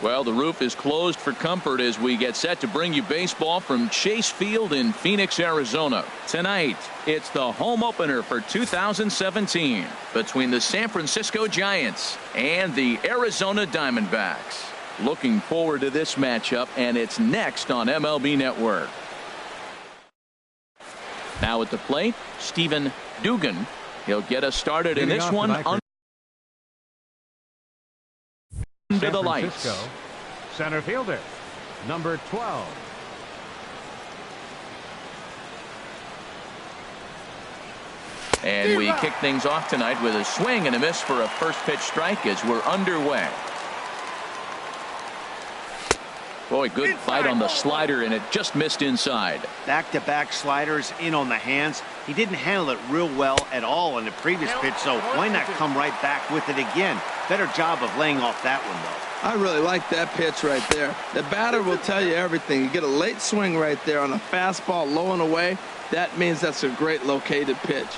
Well, the roof is closed for comfort as we get set to bring you baseball from Chase Field in Phoenix, Arizona. Tonight, it's the home opener for 2017 between the San Francisco Giants and the Arizona Diamondbacks. Looking forward to this matchup, and it's next on MLB Network. Now at the plate, Stephen Dugan. He'll get us started in this one under the lights. Center fielder, number 12. And we kick things off tonight with a swing and a miss for a first pitch strike as we're underway. Boy, good fight on the slider, and it just missed inside. Back-to-back sliders in on the hands. He didn't handle it real well at all in the previous pitch, so why not come right back with it again? Better job of laying off that one, though. I really like that pitch right there. The batter will tell you everything. You get a late swing right there on a fastball low and away. That means that's a great located pitch.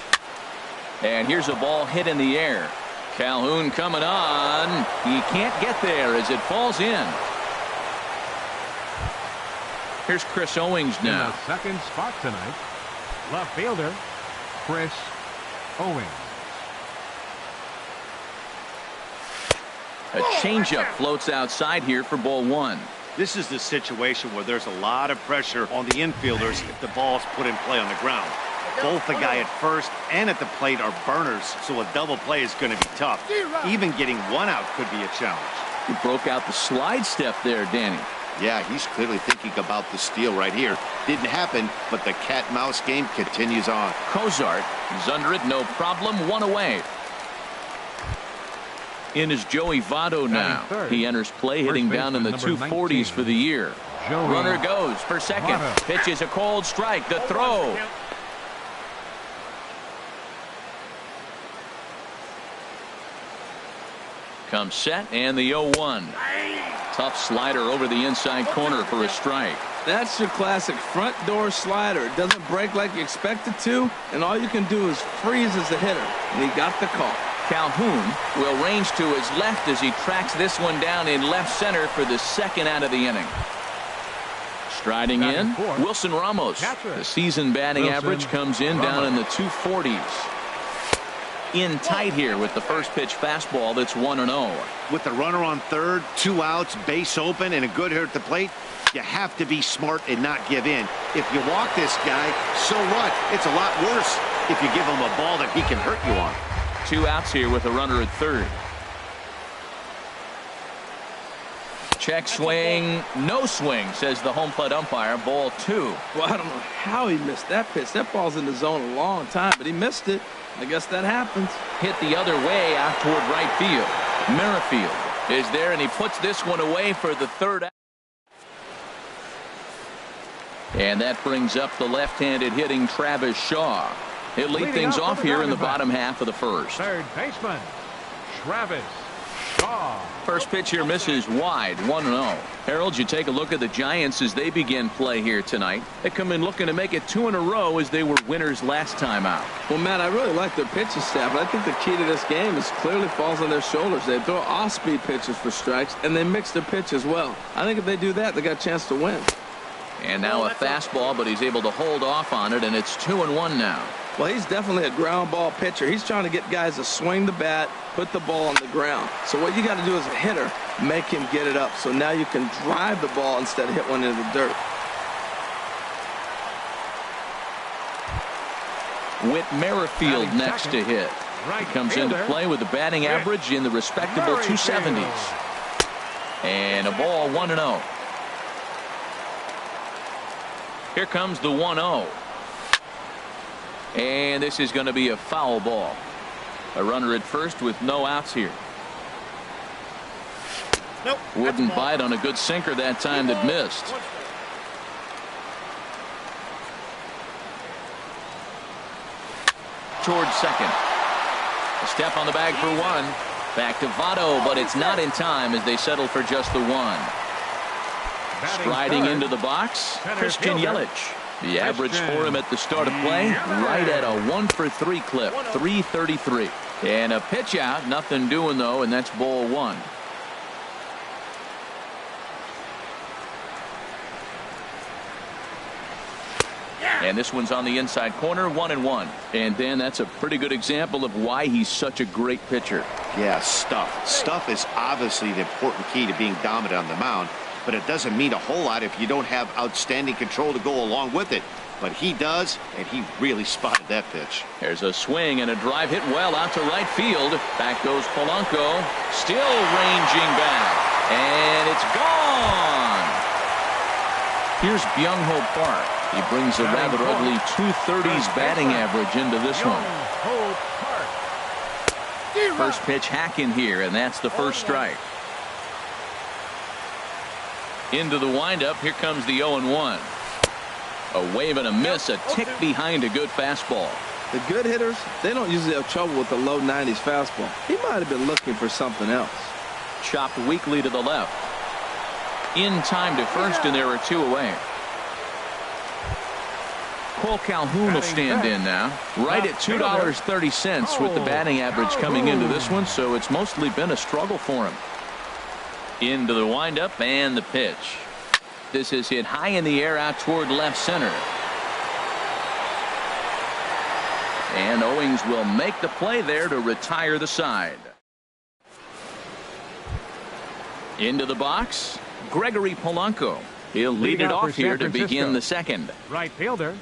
And here's a ball hit in the air. Calhoun coming on. He can't get there as it falls in. Here's Chris Owings now. In the second spot tonight, left fielder Chris Owings. A changeup floats outside here for ball one. This is the situation where there's a lot of pressure on the infielders if the ball's put in play on the ground. Both the guy at first and at the plate are burners, so a double play is going to be tough. Even getting one out could be a challenge. He broke out the slide step there, Danny. Yeah, he's clearly thinking about the steal right here. Didn't happen, but the cat-mouse game continues on. Cozart is under it, no problem, one away. In is Joey Votto now. He enters play, hitting down in the 240s for the year. Runner goes for second. Pitches a cold strike. The throw. Comes set, and the 0-1. Tough slider over the inside corner for a strike. That's your classic front door slider. It doesn't break like you expect it to, and all you can do is freeze as a hitter. And he got the call. Calhoun will range to his left as he tracks this one down in left center for the second out of the inning. Striding in, Wilson Ramos. The season batting average comes in down in the 240s. In tight here with the first pitch fastball that's 1-0. With the runner on third, 2 outs, base open, and a good hitter at the plate, you have to be smart and not give in. If you walk this guy, so what? It's a lot worse if you give him a ball that he can hurt you on. 2 outs here with a runner at third. Check swing, no swing, says the home plate umpire. Ball 2. Well, I don't know how he missed that pitch. That ball's in the zone a long time, but he missed it. I guess that happens. Hit the other way out toward right field. Merrifield is there, and he puts this one away for the third out. And that brings up the left-handed hitting Travis Shaw. He'll lead things off here in the bottom half of the first. Third baseman Travis Shaw. First pitch here misses wide, 1-0. Harold, you take a look at the Giants as they begin play here tonight. They come in looking to make it 2 in a row as they were winners last time out. Well, Matt, I really like their pitching staff, but I think the key to this game is clearly falls on their shoulders. They throw off-speed pitches for strikes, and they mix their pitch as well. I think if they do that, they got a chance to win. And now a fastball, but he's able to hold off on it, and it's 2-1 now. Well, he's definitely a ground ball pitcher. He's trying to get guys to swing the bat, put the ball on the ground. So what you got to do as a hitter, make him get it up. So now you can drive the ball instead of hit one into the dirt. Whit Merrifield next to hit. He comes into play with a batting average in the respectable 270s. And a ball 1-0. Here comes the 1-0. And this is going to be a foul ball. A runner at first with no outs here. Nope. Wouldn't bite on a good sinker that time that missed. Towards second. A step on the bag for one. Back to Votto, but it's not in time as they settle for just the one. Striding into the box, Christian Yelich. The average for him at the start of play, right at a 1-for-3 clip, 333. And a pitch out, nothing doing though, and that's ball 1. And this one's on the inside corner, 1-1. And Dan, that's a pretty good example of why he's such a great pitcher. Yeah, stuff. Stuff is obviously the important key to being dominant on the mound, but it doesn't mean a whole lot if you don't have outstanding control to go along with it. But he does, and he really spotted that pitch. There's a swing and a drive hit well out to right field. Back goes Polanco, still ranging back, and it's gone. Here's Byung-ho Park. He brings a rather ugly 230s batting average into this one. First pitch hack in here, and that's the first strike. Into the windup, here comes the 0-1. A wave and a miss, a tick behind a good fastball. The good hitters, they don't usually have trouble with the low 90s fastball. He might have been looking for something else. Chopped weakly to the left. In time to first, and there are two away. Cole Calhoun will stand in now. Right at $2.30 with the batting average coming into this one, so it's mostly been a struggle for him. Into the windup and the pitch. This is hit high in the air out toward left center. And Owings will make the play there to retire the side. Into the box, Gregory Polanco. He'll lead it off here to begin the second. Right fielder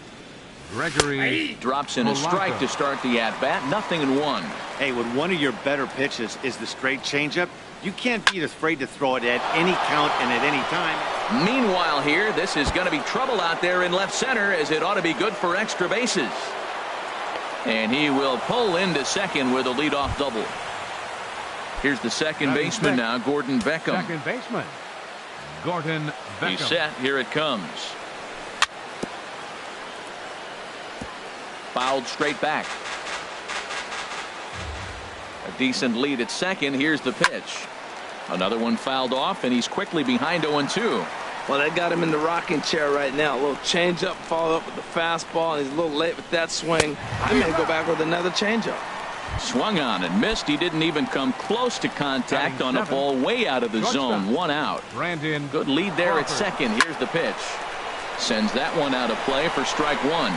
Gregory drops in a strike to start the at-bat. 0-1. Hey, when one of your better pitches is the straight changeup, you can't be afraid to throw it at any count and at any time. Meanwhile here, this is going to be trouble out there in left center, as it ought to be good for extra bases. And he will pull into second with a leadoff double. Here's the second baseman now, Gordon Beckham. Second baseman Gordon Beckham. He's set. Here it comes. Fouled straight back. A decent lead at second. Here's the pitch. Another one fouled off, and he's quickly behind 0-2. Well, that got him in the rocking chair right now. A little changeup followed up with the fastball, and he's a little late with that swing. I may go back with another changeup. Swung on and missed. He didn't even come close to contact on a ball way out of the zone. One out. Brandon Good lead there Crawford. at second. Here's the pitch. Sends that one out of play for strike one.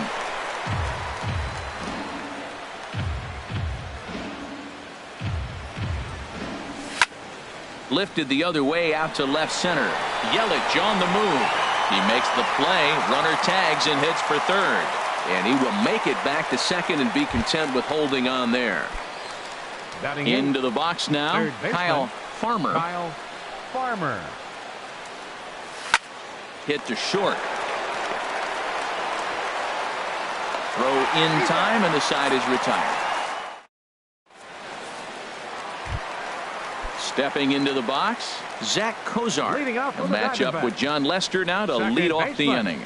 Lifted the other way out to left center. Yelich on the move. He makes the play. Runner tags and hits for third. And he will make it back to second and be content with holding on there. Batting Into the box now, Kyle Farmer. Kyle Farmer. Hit to short. Throw in time, and the side is retired. Stepping into the box, Zach Kozar. Leading off A from the matchup Diamondbacks. with John Lester now to Second lead off the baseman. inning.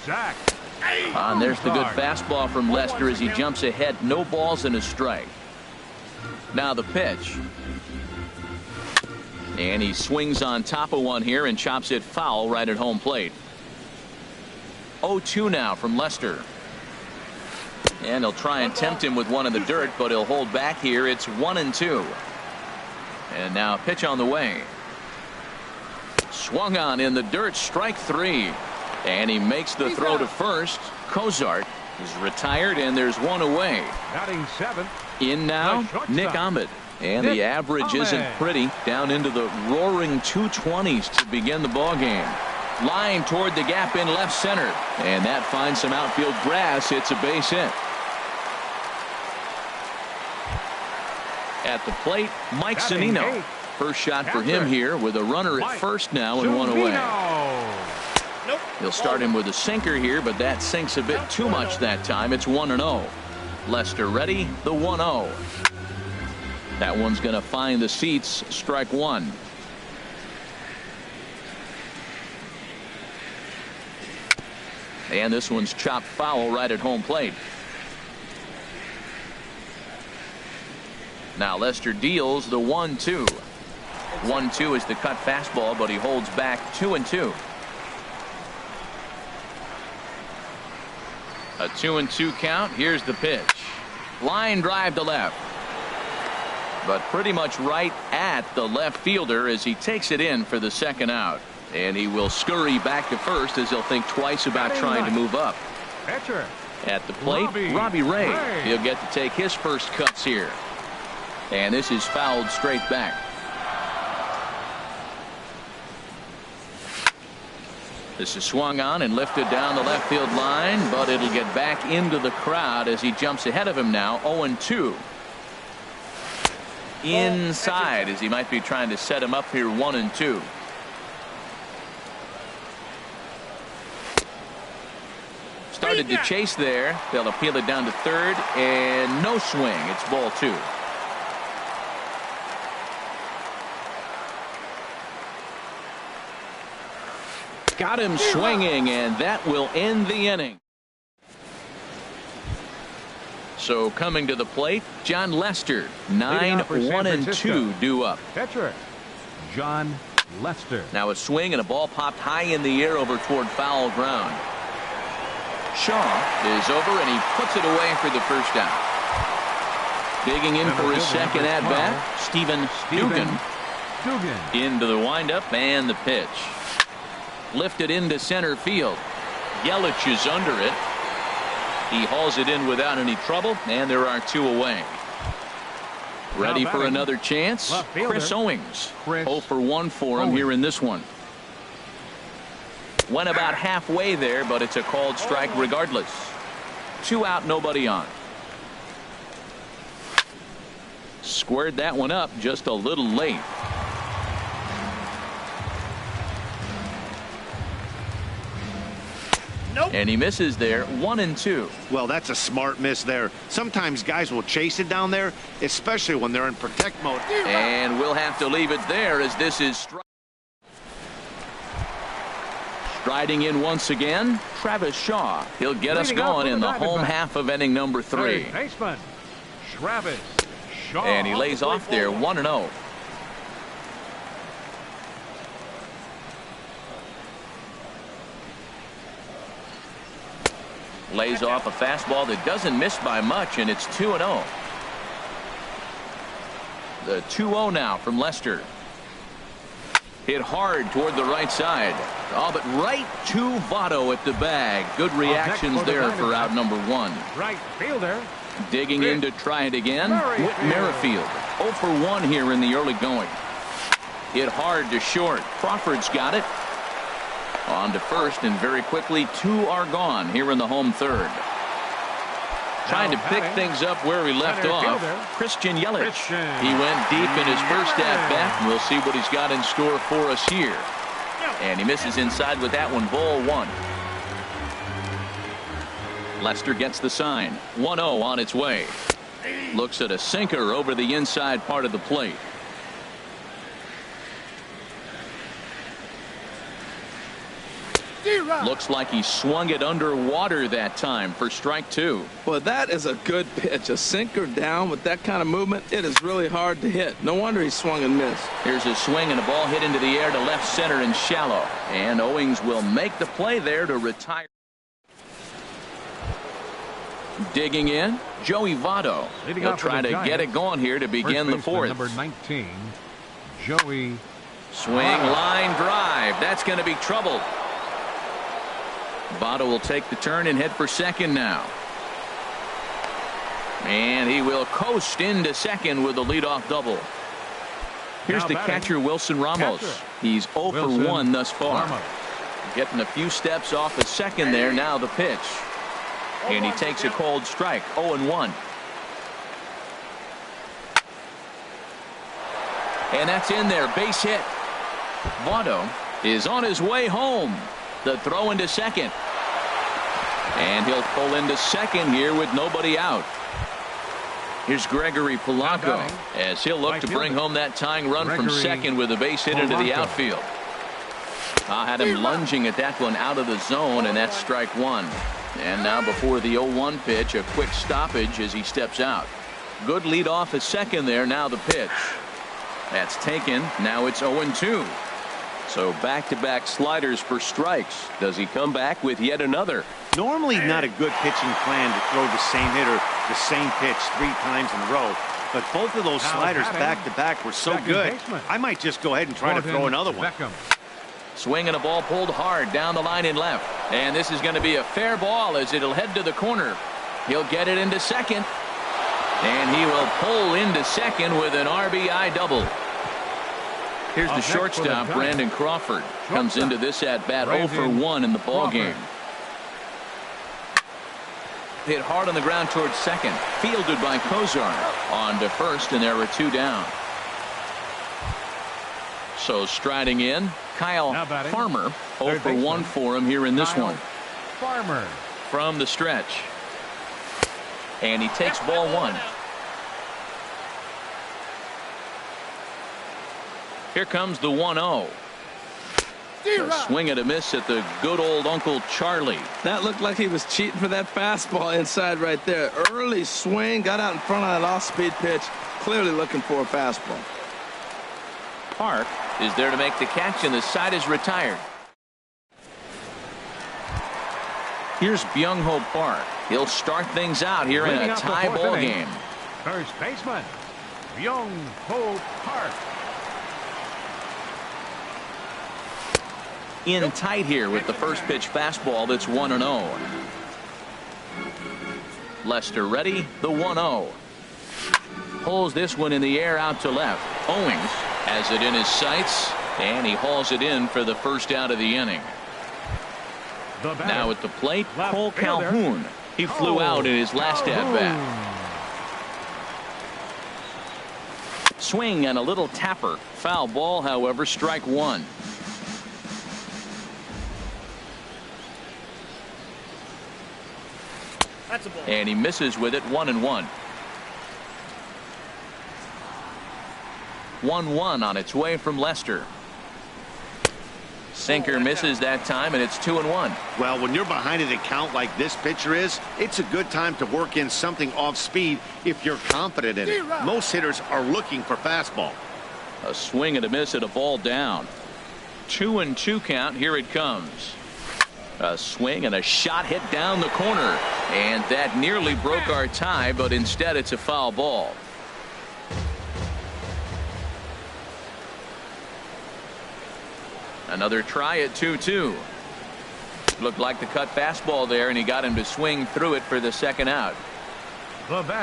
Zach. And there's the good Kozar. fastball from Lester as he jumps ahead. No balls and a strike. Now the pitch. And he swings on top of one here and chops it foul right at home plate. 0-2 now from Lester. And he'll try and tempt him with one in the dirt, but he'll hold back here. It's 1-2. And now a pitch on the way. Swung on in the dirt, strike three. And he makes the throw to first. Kozart is retired, and there's one away. Batting seventh. In now, The shortstop. Nick Ahmed. And the Nick average Ahmed. isn't pretty. Down into the roaring 220s to begin the ball game. Line toward the gap in left center. And that finds some outfield grass. It's a base hit. At the plate, Mike Batting Zunino. eighth. First shot for Catcher. him here with a runner at Mike first now and one away. Zunino. He'll start him with a sinker here, but that sinks a bit too much that time. It's 1-0. Lester ready, the 1-0. That one's going to find the seats. Strike one. And this one's chopped foul right at home plate. Now Lester deals the 1-2. 1-2 is the cut fastball, but he holds back 2-2. A 2-2 count. Here's the pitch. Line drive to left. But pretty much right at the left fielder as he takes it in for the second out. And he will scurry back to first as he'll think twice about trying to move up. Pitcher. At the plate, Robbie Ray. He'll get to take his first cuts here. And this is fouled straight back. This is swung on and lifted down the left field line, but it'll get back into the crowd as he jumps ahead of him now. 0-2. Inside as he might be trying to set him up here. 1-2. Started to chase there. They'll appeal it down to third, and no swing. It's ball 2. Got him swinging, and that will end the inning. So coming to the plate, John Lester. 9-1-2 due up. Pitcher, John Lester. Now a swing and a ball popped high in the air over toward foul ground. Shaw is over, and he puts it away for the first out. Digging in for his second at bat, Stephen Dugan. Into the windup and the pitch. Lifted into center field. Yelich is under it. He hauls it in without any trouble, and there are 2 away. Ready for another chance? Chris Owings. 0 for 1 for him here in this one. Went about halfway there, but it's a called strike regardless. 2 out, nobody on. Squared that one up just a little late. And he misses there. 1-2. Well, that's a smart miss there. Sometimes guys will chase it down there, especially when they're in protect mode. And we'll have to leave it there as this is striding in once again, Travis Shaw. He'll get us going in the home half of inning number 3. Baseman Travis Shaw. And he lays off there. 1-0. Lays off a fastball that doesn't miss by much, and it's 2-0. The 2-0 now from Lester. Hit hard toward the right side. Oh, but right to Votto at the bag. Good reactions there for out number 1. Right fielder. Digging in to try it again. Whit Merrifield. 0 for 1 here in the early going. Hit hard to short. Crawford's got it. On to first, and very quickly 2 are gone here in the home third. Trying to pick things up where he left off. Christian Yelich. He went deep in his first at bat, and we'll see what he's got in store for us here. And he misses inside with that one. Ball 1. Lester gets the sign. 1-0 on its way. Looks at a sinker over the inside part of the plate. Looks like he swung it underwater that time for strike 2. Well, that is a good pitch. A sinker down with that kind of movement, it is really hard to hit. No wonder he swung and missed. Here's a swing and a ball hit into the air to left center and shallow. And Owings will make the play there to retire. Digging in, Joey Votto. He'll try to get it going here to begin the 4th. Number 19, Joey. Swing, line drive. That's going to be trouble. Votto will take the turn and head for second now. And he will coast into second with a leadoff double. Here's the catcher, Wilson Ramos. He's 0 for 1 thus far. Getting a few steps off the second there. Now the pitch. And he takes a cold strike. 0-1. And that's in there. Base hit. Votto is on his way home. The throw into second. And he'll pull into second here with nobody out. Here's Gregory Polanco as he'll look to bring home that tying run from second with a base hit into the outfield. I had him lunging at that one out of the zone, and that's strike 1. And now before the 0-1 pitch, a quick stoppage as he steps out. Good lead off at second there. Now the pitch. That's taken. Now it's 0-2. So back-to-back sliders for strikes. Does he come back with yet another? Normally not a good pitching plan to throw the same hitter the same pitch 3 times in a row. But both of those sliders back-to-back were so good, I might just go ahead and try to throw another one. Swinging a ball pulled hard down the line in left. And this is going to be a fair ball as it'll head to the corner. He'll get it into second. And he will pull into second with an RBI double. Here's the shortstop, Brandon Crawford. Comes into this at-bat 0 for 1 in the ball game. Hit hard on the ground towards second. Fielded by Kozar. On to first, and there were 2 down. So striding in, Kyle Farmer. 0 for 1 for him here in this one. Farmer. From the stretch. And he takes ball 1. Here comes the 1-0. A swing and a miss at the good old Uncle Charlie. That looked like he was cheating for that fastball inside right there. Early swing, got out in front of that off-speed pitch. Clearly looking for a fastball. Park is there to make the catch, and the side is retired. Here's Byung-Ho Park. He'll start things out here in a tie ball game. First baseman, Byung-Ho Park. In tight here with the first pitch fastball that's 1-0. Lester ready, the 1-0. Pulls this one in the air out to left. Owings has it in his sights, and he hauls it in for the first out of the inning. Now at the plate, Cole Calhoun. He flew out in his last at-bat. Swing and a little tapper. Foul ball, however, strike 1. And he misses with it. 1-1. 1-1 on its way from Lester. Sinker misses that time, and it's 2-1. Well, when you're behind an account like this pitcher is, it's a good time to work in something off speed if you're confident in it. Most hitters are looking for fastball. A swing and a miss at a ball down. 2-2 count. Here it comes. A swing and a shot hit down the corner, and that nearly broke our tie, but instead it's a foul ball. Another try at 2-2. Looked like the cut fastball there, and he got him to swing through it for the second out.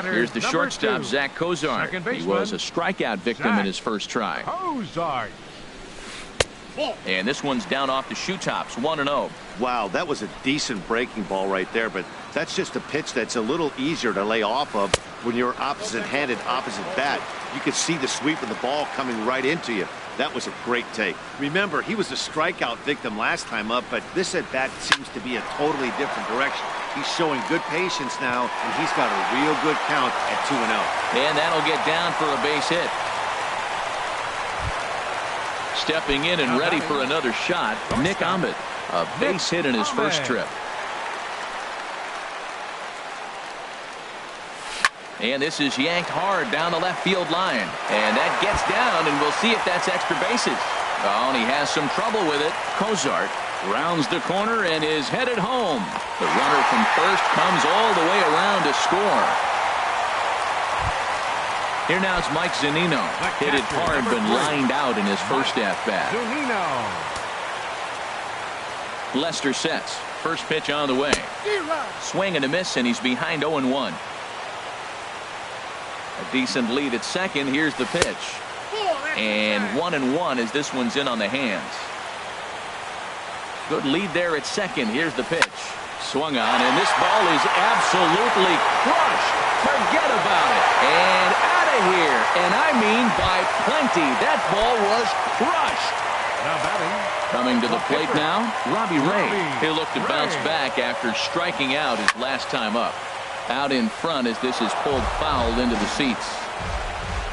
Here's the shortstop, 2. Zach Kozar. He was a strikeout victim in his first try. Kozar. And this one's down off the shoe tops. 1-0. Wow, that was a decent breaking ball right there, but that's just a pitch that's a little easier to lay off of when you're opposite-handed, opposite bat. You could see the sweep of the ball coming right into you. That was a great take. Remember, he was a strikeout victim last time up, but this at-bat seems to be a totally different direction. He's showing good patience now, and he's got a real good count at 2-0. And that'll get down for a base hit. Stepping in and ready for another shot, Nick Ahmed. A base hit in his first trip. And this is yanked hard down the left field line. And that gets down, and we'll see if that's extra bases. Oh, and he has some trouble with it. Kozart rounds the corner and is headed home. The runner from first comes all the way around to score. Here now it's Mike Zunino. Hit it hard but lined out in his first at-bat. Lester sets. First pitch on the way. Swing and a miss, and he's behind 0-1. A decent lead at second. Here's the pitch. And 1-1 as this one's in on the hands. Good lead there at second. Here's the pitch. Swung on, and this ball is absolutely crushed. Forget about it. And out of here. And I mean by plenty. That ball was crushed. Coming to the plate now, Robbie Ray. He'll look to bounce back after striking out his last time up. Out in front as this is pulled foul into the seats.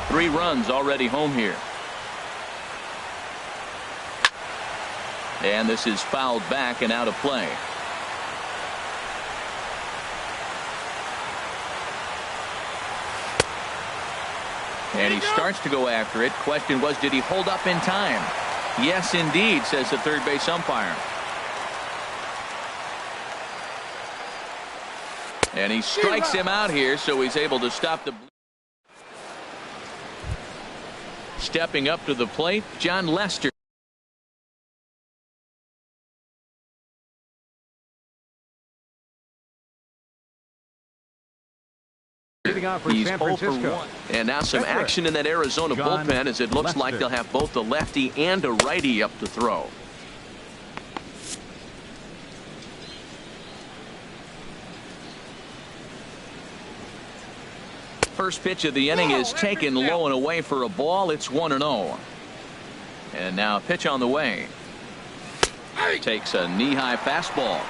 3 runs already home here. And this is fouled back and out of play. And he starts to go after it. Question was, did he hold up in time? Yes, indeed, says the third base umpire. And he strikes him out here, so he's able to stop the... Stepping up to the plate, John Lester. Lester. Leading off for He's San 0 for Francisco. 1. And now some Veteran. action in that Arizona John bullpen, as it looks like Lester. they'll have both a lefty and a righty up to throw. First pitch of the inning is taken low and away for a ball. It's 1-0. And now a pitch on the way. Takes a knee-high fastball.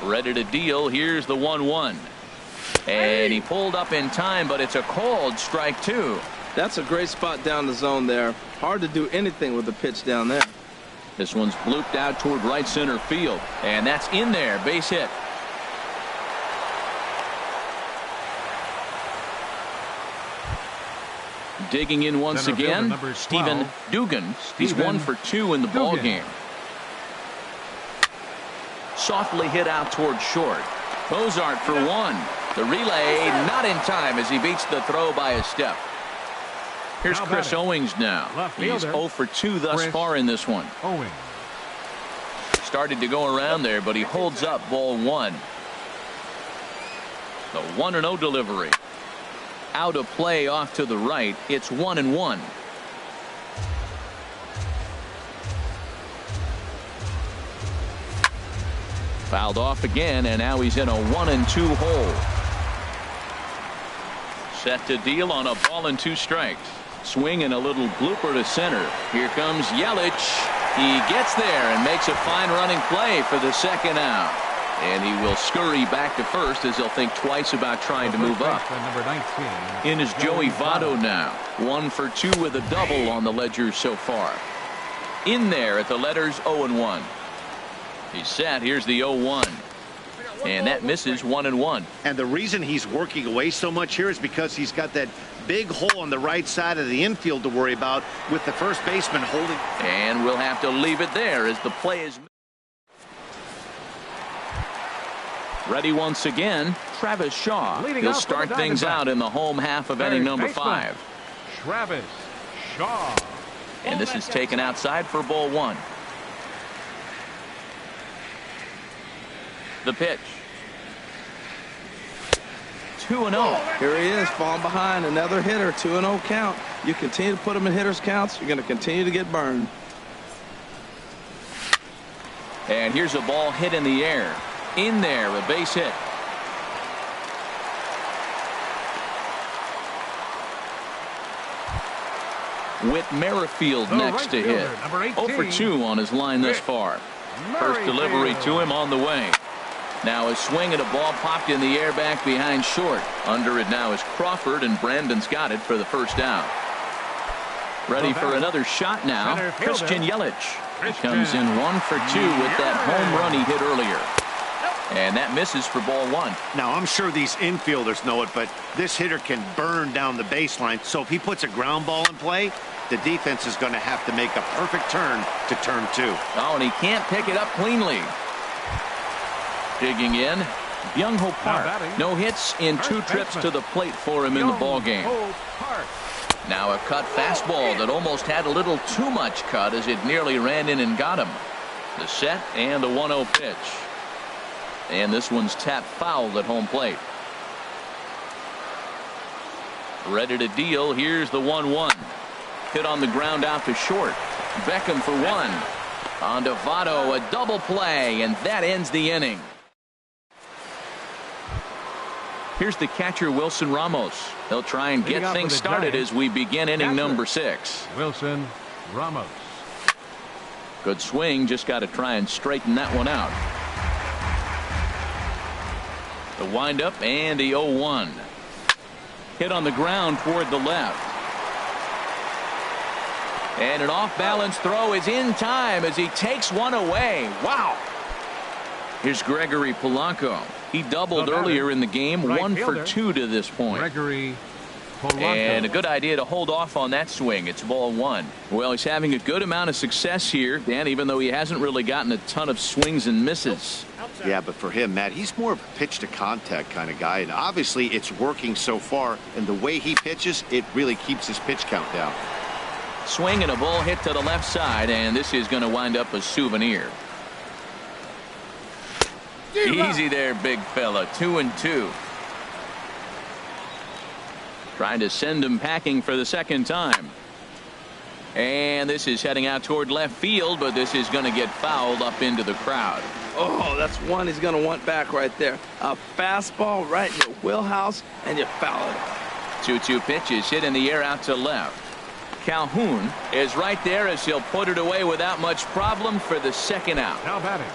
Ready to deal. Here's the 1-1. And he pulled up in time, but it's a called strike 2. That's a great spot down the zone there. Hard to do anything with the pitch down there. This one's blooped out toward right center field. And that's in there. Base hit. Digging in once Center fielder, again, number 12, Stephen Dugan. He's Stephen 1 for 2 in the ball Dugan. game. Softly hit out toward short. Bozart for 1. The relay not in time as he beats the throw by a step. Here's How about Chris it? Owings now. Left He's fielder, 0 for 2 thus Chris far in this one. Owings. Started to go around there, but he holds up ball 1. The 1-0 delivery. Out of play off to the right. It's 1-1. Fouled off again, and now he's in a 1-2 hole. Set to deal on a ball and 2 strikes. Swing and a little blooper to center. Here comes Yelich. He gets there and makes a fine running play for the second out. And he will scurry back to first as he'll think twice about trying to move up. Number 19. In is Joey Votto now. 1 for 2 with a double on the ledger so far. In there at the letters 0-1. He's set. Here's the 0-1. And that misses 1-1. And the reason he's working away so much here is because he's got that big hole on the right side of the infield to worry about with the first baseman holding. And we'll have to leave it there as the play is ready once again. Travis Shaw. Leading He'll off for the start things Diamondbacks. out in the home half of Third inning number baseman, 5. Travis Shaw. And this is taken outside for ball 1. The pitch. 2-0. Here he is, falling behind. Another hitter, 2-0 count. You continue to put him in hitters' counts, you're going to continue to get burned. And here's a ball hit in the air. In there, a base hit. Whit Merrifield The next right to fielder, hit. number 18. 0 for 2 on his line thus far. First delivery to him on the way. Now a swing and a ball popped in the air back behind short. Under it now is Crawford, and Brandon's got it for the first down. Ready for another shot now. Center fielder, Christian Yelich. He Christian comes in 1 for 2 with that home run he hit earlier. And that misses for ball 1. Now, I'm sure these infielders know it, but this hitter can burn down the baseline. So if he puts a ground ball in play, the defense is going to have to make a perfect turn to turn 2. Oh, and he can't pick it up cleanly. Digging in, Byung-Ho Park. batting, No hits in 2 first trips baseman, to the plate for him in the ball game. Byung-Ho Park. Now a cut fastball that almost had a little too much cut as it nearly ran in and got him. The set and the 1-0 pitch. And this one's tapped foul at home plate. Ready to deal. Here's the 1-1. Hit on the ground out to short. Beckham for 1. On to Votto, a double play, and that ends the inning. Here's the catcher, Wilson Ramos. He'll try and Leading get off things for the started Giants, as we begin inning catcher, number 6. Wilson Ramos. Good swing, just got to try and straighten that one out. The windup and the 0-1. Hit on the ground toward the left. And an off-balance throw is in time as he takes one away. Wow. Here's Gregory Polanco. He doubled earlier in the game, right 1 for fielder, 2 to this point. Gregory Polanco. And a good idea to hold off on that swing. It's ball 1. Well, he's having a good amount of success here, Dan, even though he hasn't really gotten a ton of swings and misses. Yeah, but for him, Matt, he's more of a pitch to contact kind of guy, and obviously it's working so far, and the way he pitches, it really keeps his pitch count down. Swing and a ball hit to the left side, and this is going to wind up a souvenir. Easy there, big fella. 2-2. Trying to send him packing for the second time. And this is heading out toward left field, but this is going to get fouled up into the crowd. Oh, that's one he's going to want back right there. A fastball right in your wheelhouse, and you foul it. 2-2 pitch is hit in the air out to left. Calhoun is right there as he'll put it away without much problem for the second out. Now batting.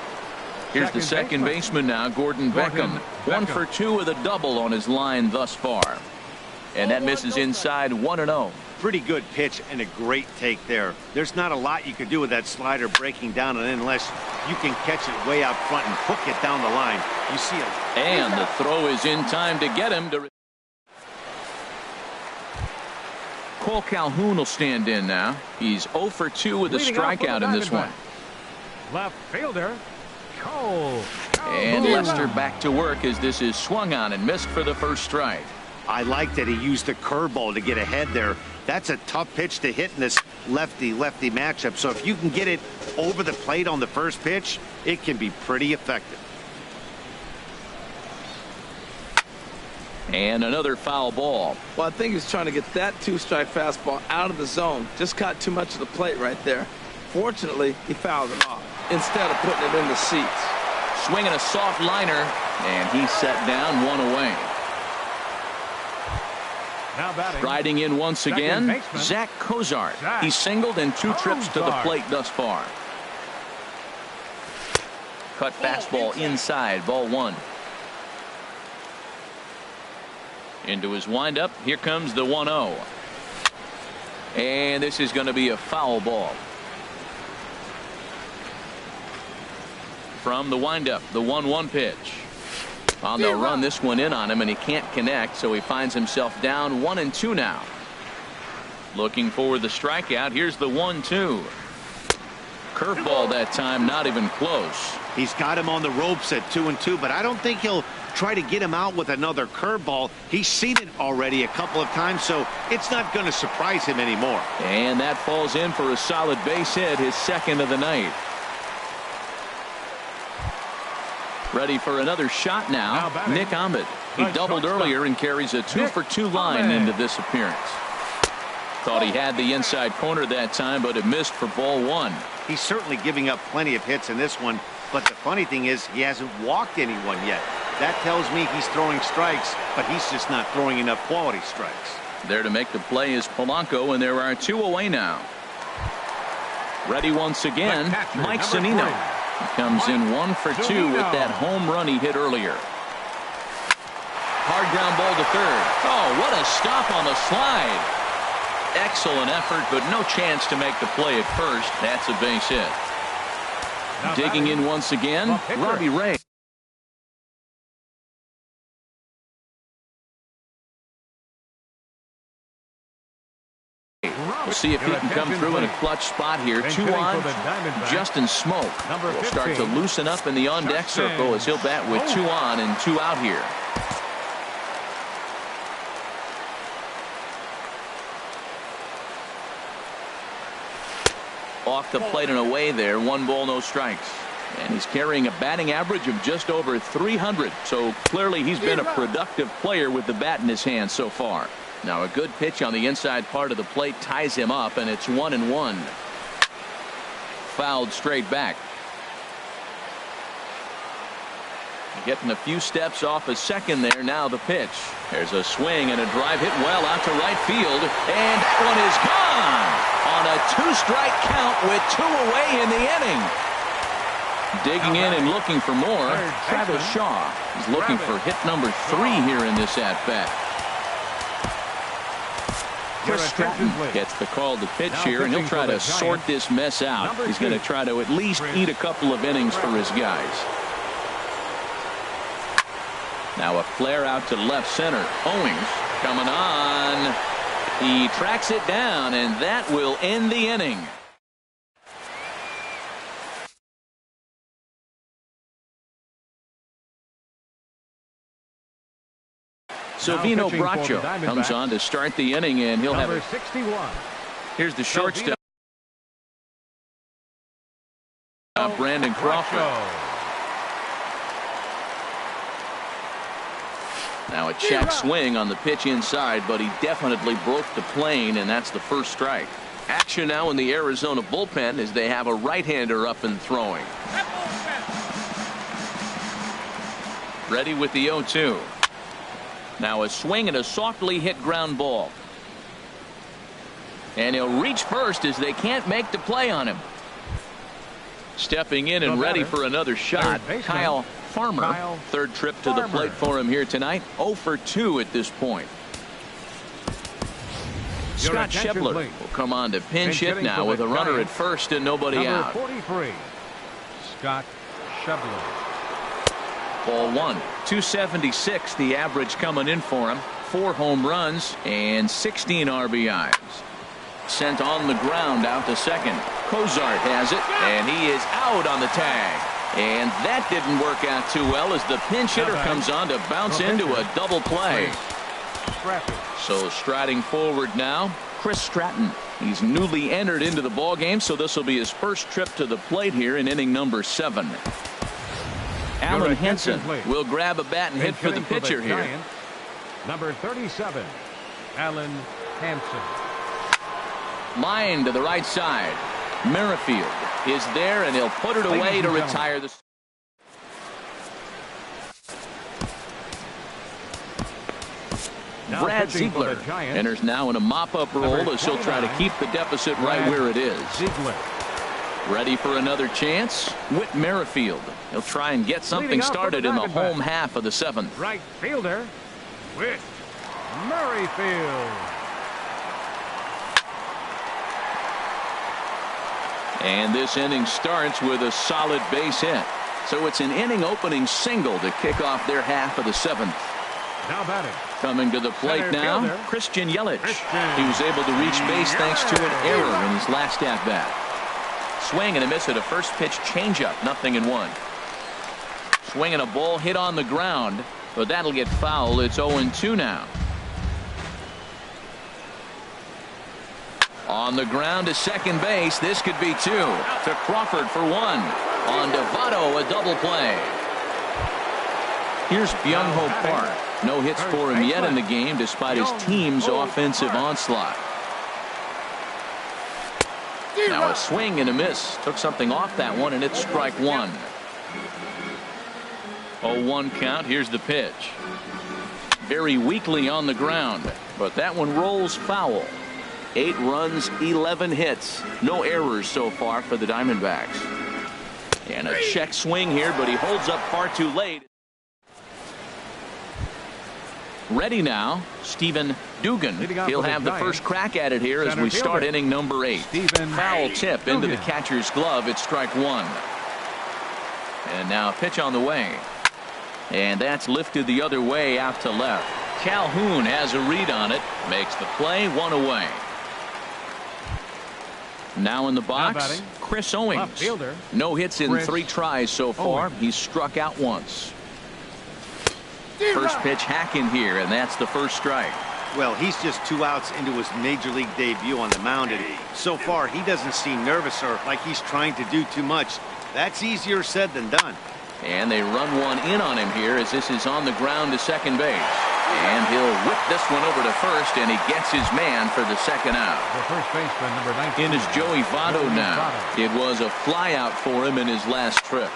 Here's the second baseman now, Gordon Beckham. 1 for 2 with a double on his line thus far. And that misses inside 1-0. Pretty good pitch and a great take there. There's not a lot you can do with that slider breaking down, and unless you can catch it way out front and hook it down the line, you see it. And the throw is in time to get him to. Cole Calhoun will stand in now. He's 0 for 2 with a strikeout in this one. Left fielder, Cole. And Lester back to work as this is swung on and missed for the first strike. I like that he used a curveball to get ahead there. That's a tough pitch to hit in this lefty-lefty matchup. So if you can get it over the plate on the first pitch, it can be pretty effective. And another foul ball. Well, I think he's trying to get that 2-strike fastball out of the zone. Just caught too much of the plate right there. Fortunately, he fouled it off instead of putting it in the seats. Swinging a soft liner, and he set down one away. Now batting. Riding in once again, Zach Cozart. He singled in 2 trips to the plate thus far. Cut fastball inside, ball 1. Into his windup, here comes the 1-0. And this is going to be a foul ball. From the windup, the 1-1 pitch. Well, they'll run this one in on him, and he can't connect, so he finds himself down 1-2 now. Looking for the strikeout. Here's the 1-2. Curveball that time, not even close. He's got him on the ropes at 2-2, but I don't think he'll try to get him out with another curveball. He's seen it already a couple of times, so it's not going to surprise him anymore. And that falls in for a solid base hit, his second of the night. Ready for another shot now, Nick Ahmed. He doubled earlier and carries a 2 for 2 line into this appearance. Thought he had the inside corner that time, but it missed for ball 1. He's certainly giving up plenty of hits in this one, but the funny thing is he hasn't walked anyone yet. That tells me he's throwing strikes, but he's just not throwing enough quality strikes. There to make the play is Polanco, and there are 2 away now. Ready once again, Mike Zunino. He comes in 1 for 2 with that home run he hit earlier. Hard ground ball to third. Oh, what a stop on the slide. Excellent effort, but no chance to make the play at first. That's a base hit. Digging in once again, Robbie Ray. We'll see if he can come through in a clutch spot here. 2 on. Justin Smoke will start to loosen up in the on-deck circle as he'll bat with 2 on and 2 out here. Off the plate and away there. 1 ball, no strikes. And he's carrying a batting average of just over 300. So clearly he's been a productive player with the bat in his hand so far. Now a good pitch on the inside part of the plate ties him up, and it's 1-1. Fouled straight back. Getting a few steps off a second there. Now the pitch. There's a swing and a drive hit well out to right field, and that one is gone on a 2-strike count with 2 away in the inning. Digging in and looking for more, Travis Shaw is looking for hit number 3 here in this at-bat. Chris Stratton gets the call to pitch here, and he'll try to sort this mess out. He's going to try to at least eat a couple of innings for his guys. Now a flare out to left center. Owings coming on. He tracks it down, and that will end the inning. Silvino Bracho comes on to start the inning, and he'll have it. 61. Here's the shortstop, Brandon Crawford. Now a check swing on the pitch inside, but he definitely broke the plane, and that's the first strike. Action now in the Arizona bullpen as they have a right-hander up and throwing. Ready with the 0-2. Now a swing and a softly hit ground ball. And he'll reach first as they can't make the play on him. Stepping in and ready for another shot, Kyle Farmer. Third trip to the plate for him here tonight. 0 for 2 at this point. Scott Schebler will come on to pinch hit now with a runner at first and nobody out. 43, Scott Schebler. Ball 1. 276 the average coming in for him. 4 home runs and 16 RBIs. Sent on the ground out to second. Cozart has it, and he is out on the tag. And that didn't work out too well as the pinch hitter comes on to bounce into a double play. So striding forward now, Chris Stratton. He's newly entered into the ball game, so this will be his first trip to the plate here in inning number 7. Alan Henson will grab a bat and hit for the pitcher here. Number 37, Alan Henson. Line to the right side. Merrifield is there, and he'll put it away to retire the. Brad Ziegler enters now in a mop-up role as he'll try to keep the deficit right where it is. Ready for another chance? Whit Merrifield. He'll try and get something started in the home half of the 7th. Right fielder, Whit Merrifield. And this inning starts with a solid base hit. So it's an inning opening single to kick off their half of the 7th. Now batting. Coming to the plate now, Christian Yelich. He was able to reach base thanks to an error in his last at bat. Swing and a miss at a first pitch changeup, 0-1. Swing and a ball hit on the ground, but that'll get foul. It's 0-2 now. On the ground to second base. This could be 2. To Crawford for 1. On to Votto, a double play. Here's Byung-Ho Park. No hits for him yet in the game despite his team's offensive onslaught. Now a swing and a miss. Took something off that one, and it's strike 1. 0-1 count. Here's the pitch. Very weakly on the ground, but that one rolls foul. 8 runs, 11 hits. No errors so far for the Diamondbacks. And a check swing here, but he holds up far too late. Ready now, Stephen Dugan. He'll have the first crack at it here as we start inning number 8. Foul tip into the catcher's glove. It's strike 1. And now a pitch on the way. And that's lifted the other way out to left. Calhoun has a read on it. Makes the play, 1 away. Now in the box, Chris Owings. No hits in 3 tries so far. He's struck out once. First pitch hack in here, and that's the first strike. Well, he's just 2 outs into his major league debut on the mound, and so far he doesn't seem nervous or like he's trying to do too much. That's easier said than done. And they run one in on him here as this is on the ground to second base. And he'll whip this one over to first, and he gets his man for the second out. The first baseman, number 19. In is Joey Votto now. It was a fly out for him in his last trip.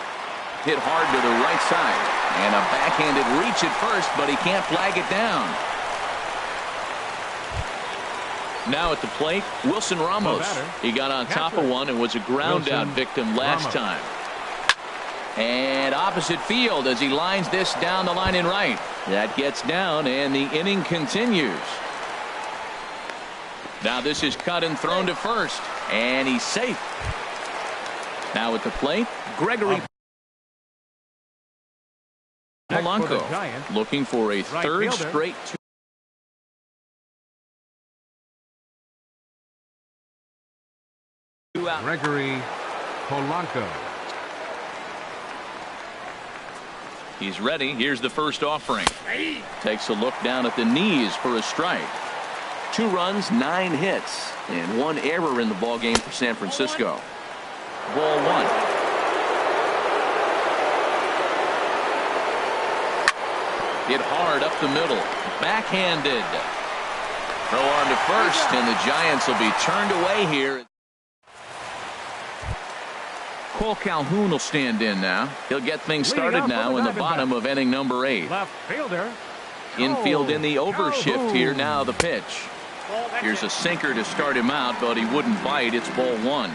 Hit hard to the right side. And a backhanded reach at first, but he can't flag it down. Now at the plate, Wilson Ramos. He got on top of one and was a ground out victim last time. And opposite field as he lines this down the line in right. That gets down, and the inning continues. Now this is cut and thrown to first, and he's safe. Now at the plate, Gregory Polanco looking for a third straight. Gregory Polanco. He's ready. Here's the first offering. Takes a look down at the knees for a strike. 2 runs, 9 hits, and 1 error in the ball game for San Francisco. Ball 1. Hit hard up the middle. Backhanded. Throw on to first, and the Giants will be turned away here. Cole Calhoun will stand in now. He'll get things started now in the bottom of inning number 8. Left fielder. Infield in the overshift here. Now the pitch. Here's a sinker to start him out, but he wouldn't bite. It's ball 1.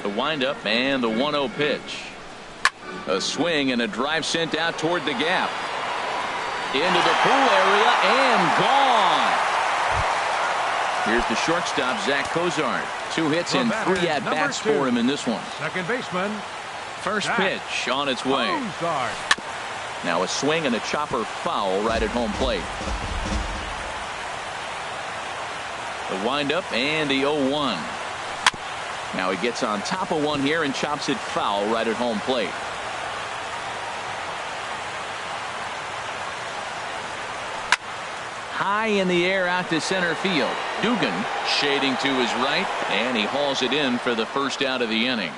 The windup and the 1-0 pitch. A swing and a drive sent out toward the gap. Into the pool area and gone. Here's the shortstop, Zach Cozart. 2 hits and 3 at-bats for him in this one. Second baseman. First pitch on its way. Now a swing and a chopper foul right at home plate. The windup and the 0-1. Now he gets on top of one here and chops it foul right at home plate. High in the air out to center field. Dugan shading to his right, and he hauls it in for the first out of the inning.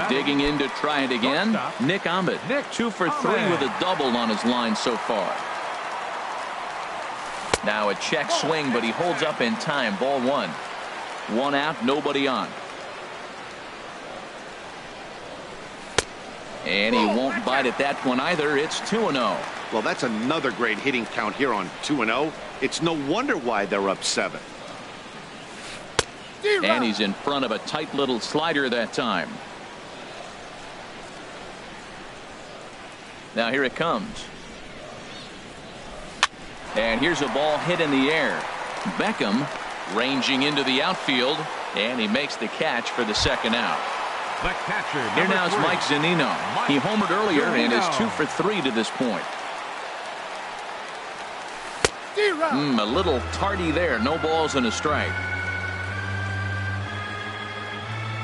Digging in to try it again, Nick Ahmed. 2 for 3 with a double on his line so far. Now a check swing, but he holds up in time. Ball 1. 1 out, nobody on. And he won't bite at that one either. It's 2-0. Well, that's another great hitting count here on 2-0. It's no wonder why they're up 7. And he's in front of a tight little slider that time. Now here it comes. And here's a ball hit in the air. Beckham ranging into the outfield, and he makes the catch for the second out. The catcher, here now is Mike Zunino. He homered earlier and is 2 for 3 to this point. A little tardy there. No balls and a strike.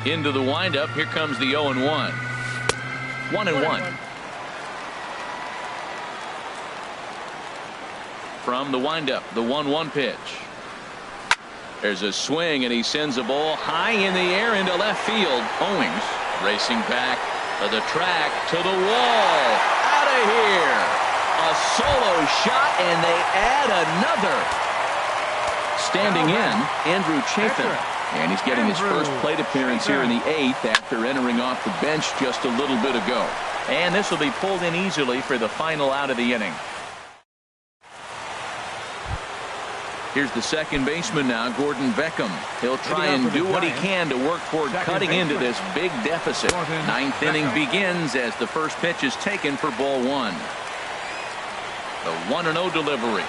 Into the windup. Here comes the 0-1. 1-1. From the windup, the 1-1 pitch. There's a swing, and he sends a ball high in the air into left field. Owings racing back to the track, to the wall. Out of here. A solo shot, and they add another. Standing in, Andrew Chafin. And he's getting his first plate appearance here in the 8th after entering off the bench just a little bit ago. And this will be pulled in easily for the final out of the inning. Here's the second baseman now, Gordon Beckham. He'll try and do what he can to work toward cutting into this big deficit. 9th inning begins as the first pitch is taken for ball 1. The 1-0 delivery.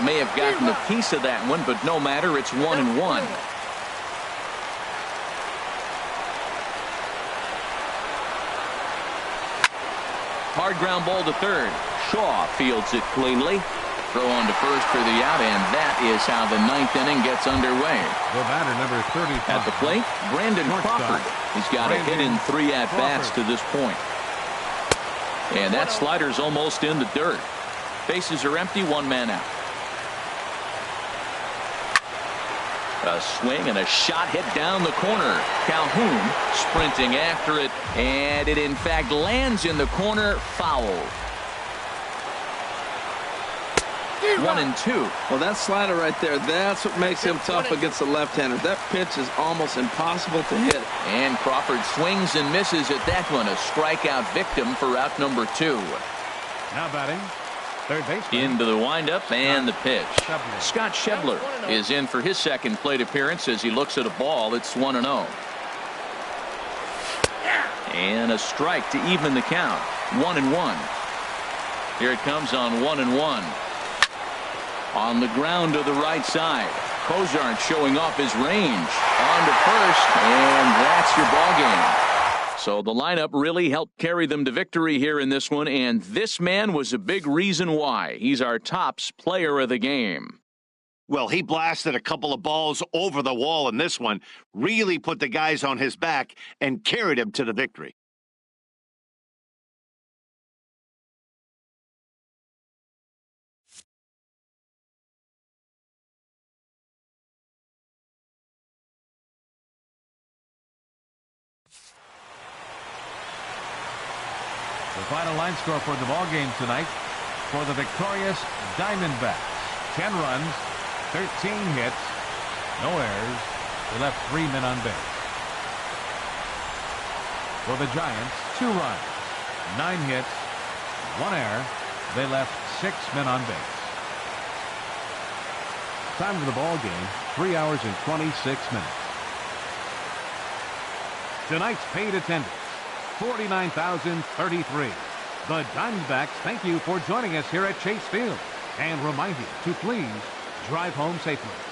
May have gotten a piece of that one, but no matter, it's 1-1. Hard ground ball to third. Shaw fields it cleanly. Throw on to first for the out, and that is how the 9th inning gets underway. The batter, number 35. At the plate, Brandon Crawford. He's got a hit in 3 at-bats to this point. And that slider's almost in the dirt. Bases are empty, 1 man out. A swing and a shot hit down the corner. Calhoun sprinting after it, and it in fact lands in the corner. Foul. 1-2. Well, that slider right there, that's what makes him tough against the left-hander. That pitch is almost impossible to hit. And Crawford swings and misses at that one. A strikeout victim for out number 2. Now batting, third baseman. Into the windup and the pitch. Scott Schebler is in for his second plate appearance as he looks at a ball. It's 1-0. And a strike to even the count. 1-1. Here it comes on 1-1. On the ground to the right side. Cozart showing off his range. On to first, and that's your ball game. So the lineup really helped carry them to victory here in this one, and this man was a big reason why. He's our tops player of the game. Well, he blasted a couple of balls over the wall in this one, really put the guys on his back and carried him to the victory. The final line score for the ball game tonight for the victorious Diamondbacks. 10 runs, 13 hits, no errors. They left 3 men on base. For the Giants, 2 runs, 9 hits, 1 error. They left 6 men on base. Time of the ball game, 3 hours and 26 minutes. Tonight's paid attendance, 49,033. The Diamondbacks thank you for joining us here at Chase Field and remind you to please drive home safely.